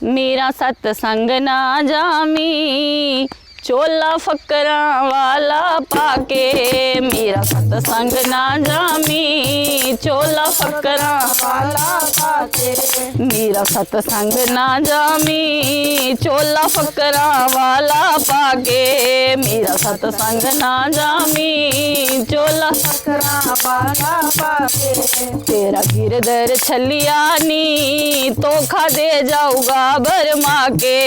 मेरा सतसंग ना जामी चोला फकरा वाला पाके। मेरा सतसंग ना जामी चोला फकरा वाला पाके। मेरा सतसंग ना जामी चोला फकरा वाला पाके। मेरा सतसंग ना जामी चोला फकरा वाला पाके। तेरा गिरधर छलिया नी धोखा दे जाऊगा बरमा के।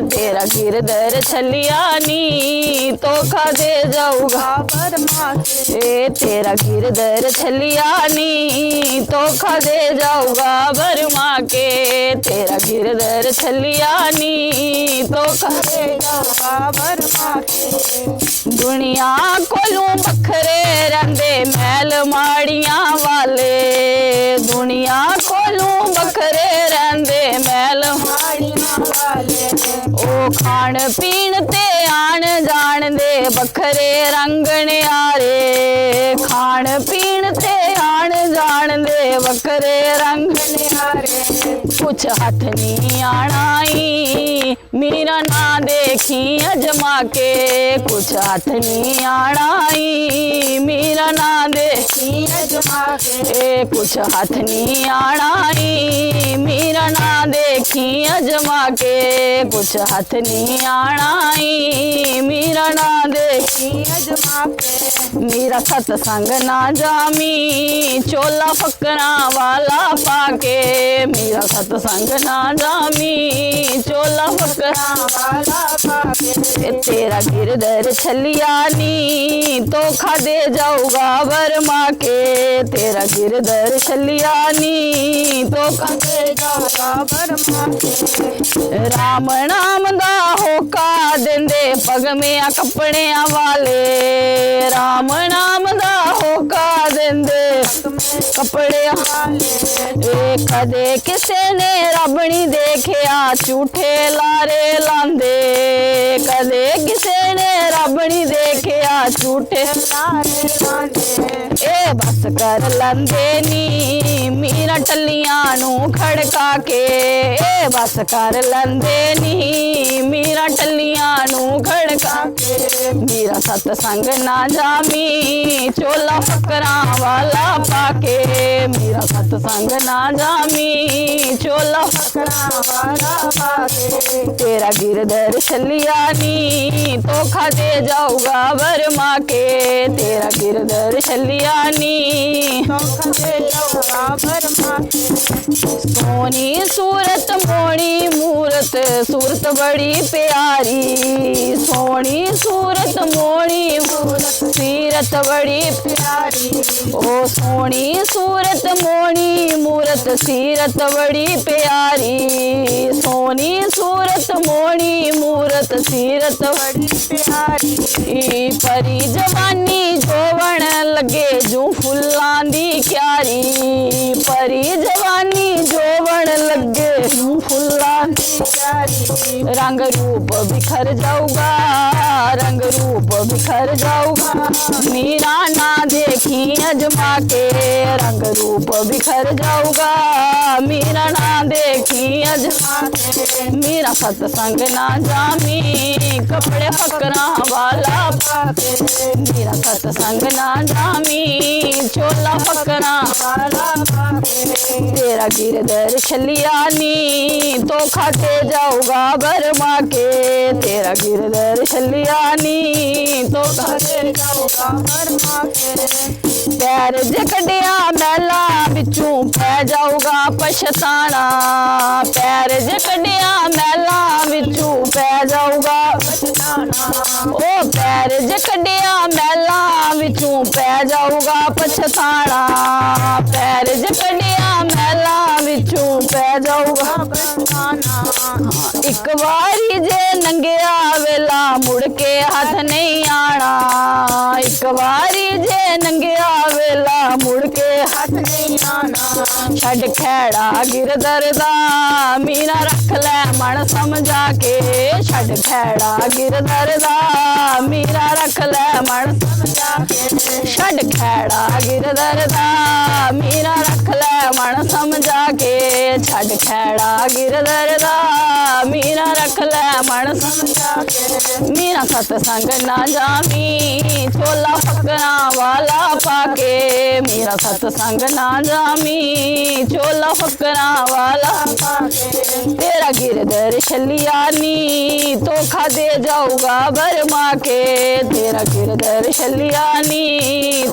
तेरा गिरधर छलिया नी धोखा दे जाऊगा बरमा के। तेरा गिरधर छलिया नी धोखा दे जाऊगा बरमा के। तेरा गिरधर छलिया नी धोखा दे जाऊगा बरमा के। दुनिया कोलू बखरे रंदे महल माड़ियां वाले। दुनिया कोलू बखरे रंदे महल माड़ियां वाले। ओ खान पीन ते आन जान दे बखरे रंग न्यारे। खान पीन ते आन जान दे बखरे रंग न्यारे। कुछ हथ नहीं आनाई मेरा ना देखी अजमा के। कुछ हथ नहीं आनाई मेरा ना देखी अजमा के। कुछ हथ नहीं आनाई मेरा ना देखी अजमा के। कुछ हथ नहीं आनाई मेरा ना देखी अजमा के। मेरा सतसंग ना जामी चोला फकरा वाला पाके। मेरा सतसंग ना जामी चोला फकरा वाला पाके। तेरा गिरधर छलिया नी धोखा दे जाऊगा बरमा के। तेरा गिरधर छलिया नी धोखा दे जाऊगा बरमा के। राम नाम दा होका देंदे पग में कपड़े वाले। राम नाम दा होका देंदे कपड़े वाले। कदे किसे ने रब नी देखिया झूठे लारे लांदे। कदे किसे ने रब नी देखिया झूठे लारे लांदे। ए बस कर लंदे नी मीरा टलियां नू खड़का के। ए बस कर लंदे नी मीरा टलियां नू खड़का के। मेरा सतसंग ना जामी चोला फकरा वाला पाके। मेरा सतसंग ना जामी चोला फकरा वाला पाके। तेरा गिरधर छलिया नी धोखा दे जाऊगा बरमा के। तेरा गिरधर छलिया नी धोखा दे जाऊगा बरमा के। सोनी सूरत मोड़ी मूरत सूरत बड़ी प्यारी। सोनी सूरत मोड़ी मूरत सीरत बड़ी प्यारी। ओ सोनी सूरत मोड़ी मूरत सीरत बड़ी प्यारी। सोनी सूरत मोड़ी मूरत सीरत बड़ी प्यारी। परी जवानी जोवण लगे जू फुल्लां दी क्यारी। परी जवानी जोवण लगे जू फुल्लां दी क्यारी। रंग रूप बिखर जाऊगा रंग रूप बिखर जाऊगा मेरा ना देखी अजमा के। रंग रूप बिखर जाऊगा मेरा ना देखी अजमा के। मेरा सतसंग ना जामी कपड़े फकरा वाला पाके। मेरा सतसंग ना जामी चोला फकरा वाला पाके। तेरा गिरधर छलिया नी धोखा दे जाऊगा बरमा के। तेरा गिरधर छलिया नी धोखा दे जाऊगा बरमा के। पैर जकड़िया मैला बिचू पै जाऊगा पछताना। पैर जकड़िया मैला बिचू पै जाऊगा पछताना। ओ पैर जकड़िया मैला बिचू पै जाऊगा पछताना। पैर जकड़िया मैला बिचू पै जाऊगा पछताना। एक बारी जे नंगिया वेला मुड़ के हाथ नहीं आना। एक बारी जे नंगिया वेला मुड़ के हाथ नहीं आना। छड़ खैड़ा गिरधर दा मीरा रख ले मन समझा के। छड़ खैड़ा गिरधर दा मीरा रख ले मन समझा के। छड़ खैड़ा गिरधर दा मीरा रख ले मन समझा के। छड़ खैड़ा गिरधर दा मीरा रख ले मन समझा के मीरा सत्संग ना जामी चोला फकरा वाला पाके मीरा सत्संग ना जामी चोला फकरा वाला पाके तेरा गिरधर छलियानी धोखा दे जाऊगा बरमा के तेरा गिरधर छलियानी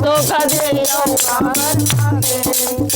धोखा दे जाऊगा बरमा के